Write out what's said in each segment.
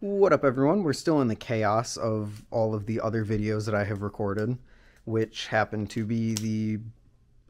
What up, everyone? We're still in the chaos of all of the other videos that I have recorded, which happen to be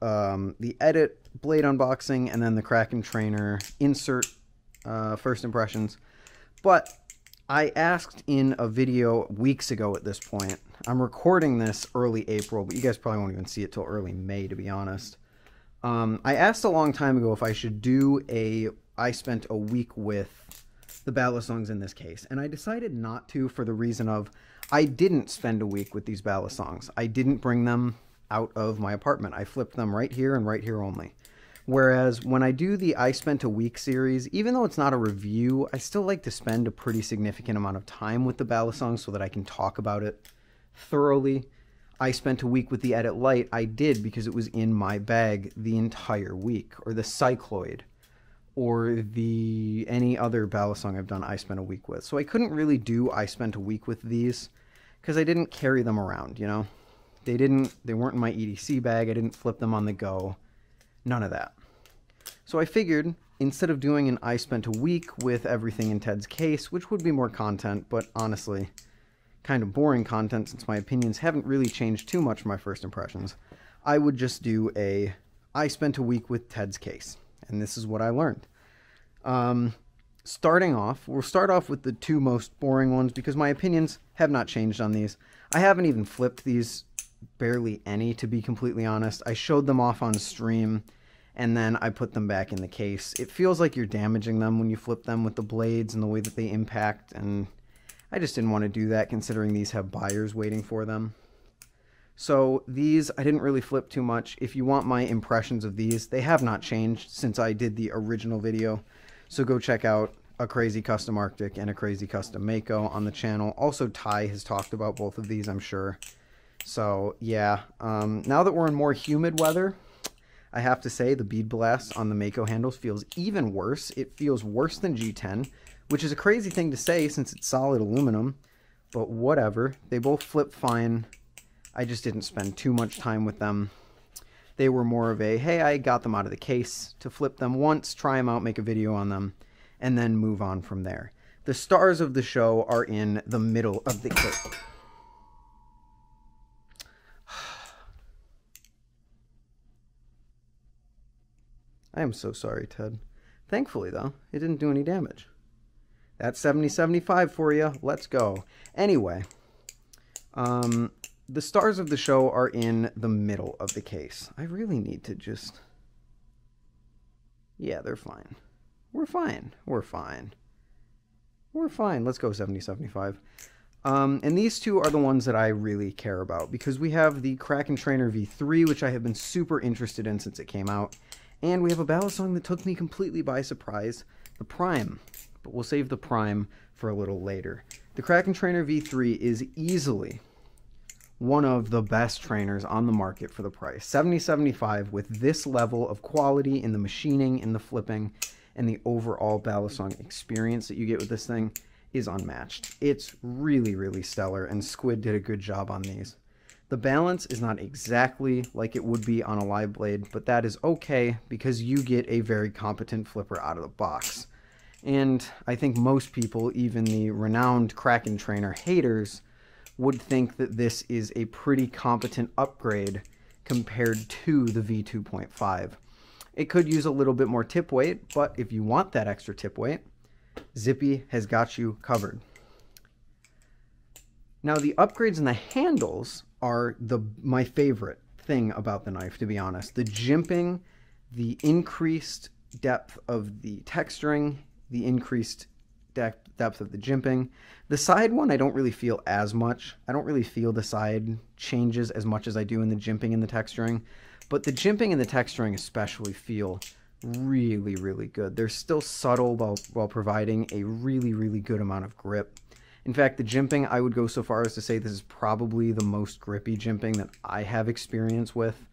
the edit, blade unboxing, and then the Kraken Trainer insert first impressions. But I asked in a video weeks ago at this point. I'm recording this early April, but you guys probably won't even see it till early May, to be honest. I asked a long time ago if I should do I spent a week with the Balisongs in this case, and I decided not to for the reason of I didn't spend a week with these Balisongs. I didn't bring them out of my apartment. I flipped them right here and right here only. Whereas when I do the I spent a week series, even though it's not a review, I still like to spend a pretty significant amount of time with the Balisong so that I can talk about it thoroughly. I spent a week with the Edit Lite. I did because it was in my bag the entire week. Or the Cycloid. Or any other Balisong I've done I spent a week with. So I couldn't really do I spent a week with these because I didn't carry them around, you know? They weren't in my EDC bag. I didn't flip them on the go. None of that. So I figured instead of doing an I spent a week with everything in Ted's case, which would be more content, but honestly kind of boring content since my opinions haven't really changed too much from my first impressions, I would just do I spent a week with Ted's case. And this is what I learned. Starting off, we'll start off with the two most boring ones because my opinions have not changed on these. I haven't even flipped these barely any, to be completely honest. I showed them off on stream and then I put them back in the case. It feels like you're damaging them when you flip them with the blades and the way that they impact, and I just didn't want to do that considering these have buyers waiting for them. So these, I didn't really flip too much. If you want my impressions of these, they have not changed since I did the original video. So go check out a Crazy Custom Arctic and a Crazy Custom Mako on the channel. Also, Ty has talked about both of these, I'm sure. So yeah, now that we're in more humid weather, I have to say the bead blast on the Mako handles feels even worse. It feels worse than G10, which is a crazy thing to say since it's solid aluminum, but whatever. They both flip fine. I just didn't spend too much time with them. They were more of a, hey, I got them out of the case to flip them once, try them out, make a video on them, and then move on from there. The stars of the show are in the middle of the case. I am so sorry, Ted. Thankfully, though, it didn't do any damage. That's 70-75 for you. Let's go. Anyway, the stars of the show are in the middle of the case. I really need to just... Yeah, they're fine. We're fine. We're fine. We're fine. Let's go 70-75. And these two are the ones that I really care about because we have the Kraken Trainer V3, which I have been super interested in since it came out. And we have a Balisong that took me completely by surprise, the Prime. But we'll save the Prime for a little later. The Kraken Trainer V3 is easily one of the best trainers on the market for the price. 70-75 with this level of quality in the machining, in the flipping, and the overall Balisong experience that you get with this thing is unmatched. It's really, really stellar, and Squid did a good job on these. The balance is not exactly like it would be on a live blade, but that is okay because you get a very competent flipper out of the box. And I think most people, even the renowned Kraken Trainer haters, would think that this is a pretty competent upgrade compared to the V2.5. It could use a little bit more tip weight, but if you want that extra tip weight, Zippy has got you covered. Now, the upgrades in the handles are my favorite thing about the knife, to be honest. The jimping, the increased depth of the texturing, the increased depth of the jimping. The side one I don't really feel as much. I don't really feel the side changes as much as I do in the jimping and the texturing. But the jimping and the texturing especially feel really, really good. They're still subtle while providing a really, really good amount of grip. In fact, the jimping, I would go so far as to say this is probably the most grippy jimping that I have experience with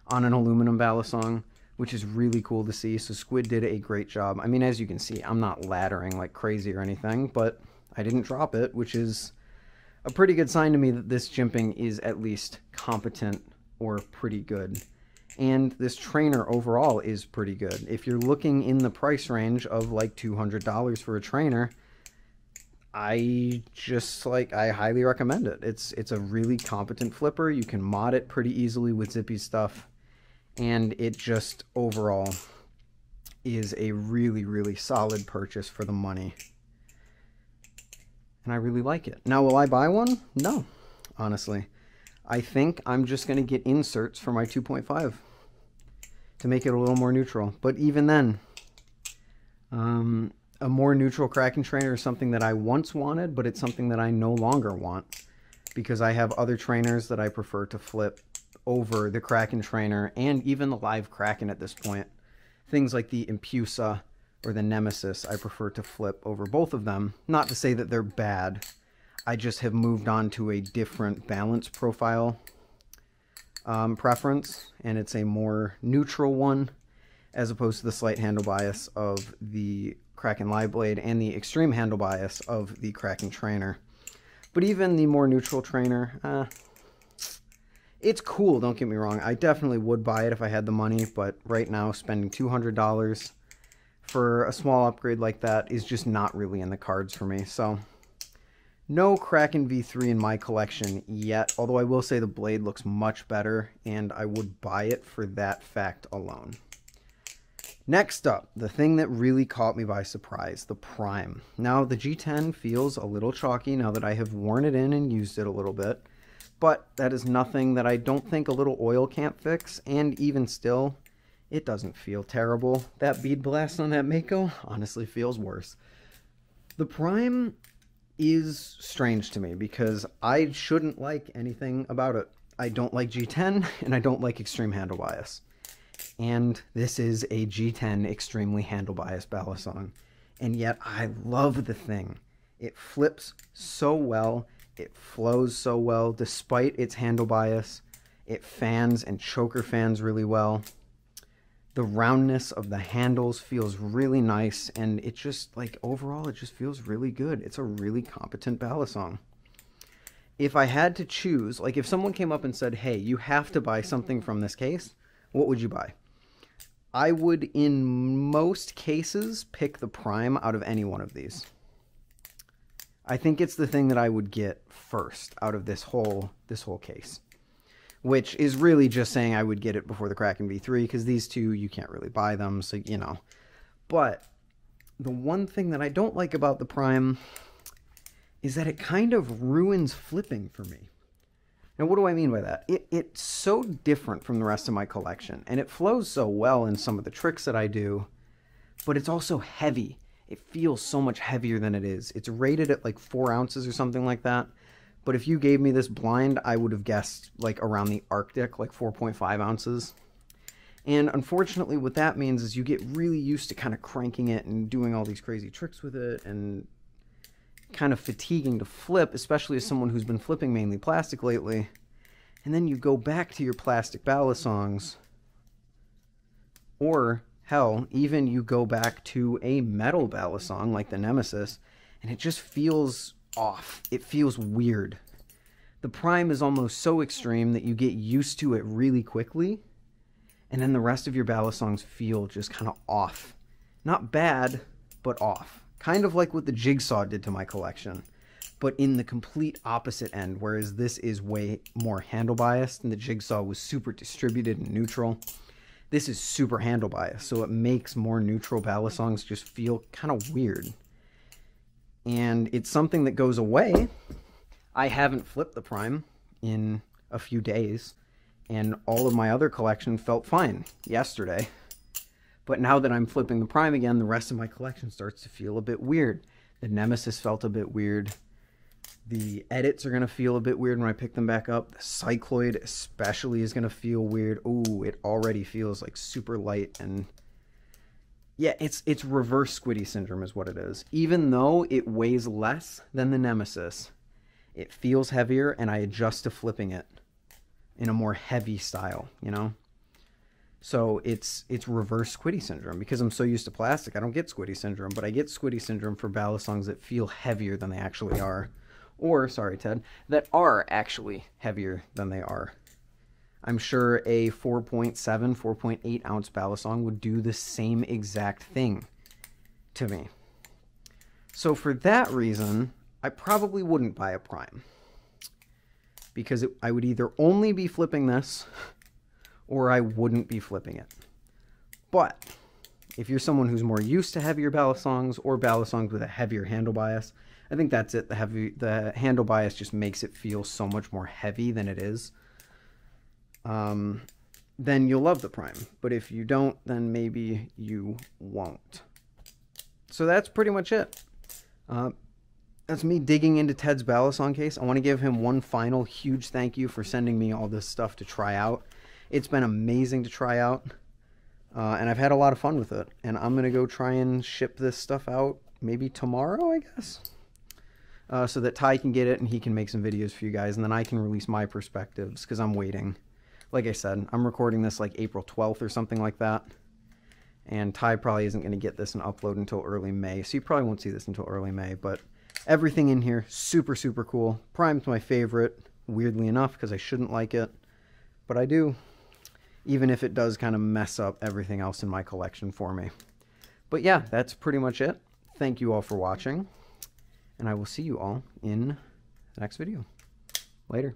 on an aluminum Balisong, which is really cool to see. So Squid did a great job. I mean, as you can see, I'm not laddering like crazy or anything, but I didn't drop it, which is a pretty good sign to me that this jimping is at least competent or pretty good. And this trainer overall is pretty good. If you're looking in the price range of like $200 for a trainer, I highly recommend it. It's a really competent flipper. You can mod it pretty easily with Zippy stuff, and it just overall is a really, really solid purchase for the money. And I really like it. Now, will I buy one? No, honestly. I think I'm just going to get inserts for my 2.5 to make it a little more neutral. But even then, a more neutral Kraken trainer is something that I once wanted, but it's something that I no longer want because I have other trainers that I prefer to flip over the Kraken trainer and even the live Kraken at this point. Things like the Impusa or the Nemesis, I prefer to flip over both of them. Not to say that they're bad. I just have moved on to a different balance profile preference, and it's a more neutral one as opposed to the slight handle bias of the Kraken Live Blade and the extreme handle bias of the Kraken trainer. But even the more neutral trainer, it's cool, don't get me wrong. I definitely would buy it if I had the money, but right now spending $200 for a small upgrade like that is just not really in the cards for me. So no Kraken V3 in my collection yet, although I will say the blade looks much better, and I would buy it for that fact alone. Next up, the thing that really caught me by surprise, the Prime. Now, the G10 feels a little chalky now that I have worn it in and used it a little bit, but that is nothing that I don't think a little oil can't fix, and even still, it doesn't feel terrible. That bead blast on that Mako honestly feels worse. The Prime is strange to me because I shouldn't like anything about it. I don't like G10 and I don't like extreme handle bias. And this is a G10 extremely handle bias Balisong. And yet I love the thing. It flips so well. It flows so well despite its handle bias. It fans and choker fans really well. The roundness of the handles feels really nice, and it just, like, overall, it just feels really good. It's a really competent Balisong. If I had to choose, like, if someone came up and said, hey, you have to buy something from this case, what would you buy? I would, in most cases, pick the Prime out of any one of these. I think it's the thing that I would get first out of this whole case, which is really just saying I would get it before the Kraken V3, because these two, you can't really buy them, so, you know. But the one thing that I don't like about the Prime is that it kind of ruins flipping for me. Now, what do I mean by that? It's so different from the rest of my collection, and it flows so well in some of the tricks that I do, but it's also heavy. It feels so much heavier than it is. It's rated at like 4 ounces or something like that. But if you gave me this blind, I would have guessed like around the Arctic, like 4.5 ounces. And unfortunately, what that means is you get really used to kind of cranking it and doing all these crazy tricks with it, and kind of fatiguing to flip, especially as someone who's been flipping mainly plastic lately. And then you go back to your plastic Balisongs, or hell, even you go back to a metal Balisong like the Nemesis, and it just feels off. It feels weird. The Prime is almost so extreme that you get used to it really quickly, and then the rest of your Balisongs feel just kind of off. Not bad, but off. Kind of like what the Jigsaw did to my collection, but in the complete opposite end, whereas this is way more handle biased, and the Jigsaw was super distributed and neutral. This is super handle biased, so it makes more neutral Balisongs just feel kind of weird. And it's something that goes away. I haven't flipped the Prime in a few days, and all of my other collection felt fine yesterday. But now that I'm flipping the Prime again, the rest of my collection starts to feel a bit weird. The Nemesis felt a bit weird. The edits are going to feel a bit weird when I pick them back up. The Cycloid especially is going to feel weird. Ooh, it already feels like super light, and yeah, it's reverse Squiddy syndrome is what it is. Even though it weighs less than the Nemesis, it feels heavier, and I adjust to flipping it in a more heavy style, you know? So it's reverse Squiddy syndrome. Because I'm so used to plastic, I don't get Squiddy syndrome, but I get Squiddy syndrome for Balisongs that feel heavier than they actually are. Or, sorry Ted, that are actually heavier than they are. I'm sure a 4.7, 4.8 ounce Balisong would do the same exact thing to me. So for that reason, I probably wouldn't buy a Prime. Because I would either only be flipping this, or I wouldn't be flipping it. But if you're someone who's more used to heavier Balisongs or Balisongs with a heavier handle bias, I think that's it. The handle bias just makes it feel so much more heavy than it is. Then you'll love the Prime. But if you don't, then maybe you won't. So that's pretty much it. That's me digging into Ted's Balisong case. I want to give him one final huge thank you for sending me all this stuff to try out. It's been amazing to try out. And I've had a lot of fun with it. And I'm going to go try and ship this stuff out maybe tomorrow, I guess. So that Ty can get it and he can make some videos for you guys. And then I can release my perspectives because I'm waiting. Like I said, I'm recording this like April 12th or something like that. And Ty probably isn't going to get this and upload until early May. So you probably won't see this until early May. But everything in here, super, super cool. Prime's my favorite, weirdly enough, because I shouldn't like it. But I do, even if it does kind of mess up everything else in my collection for me. But yeah, that's pretty much it. Thank you all for watching. And I will see you all in the next video. Later.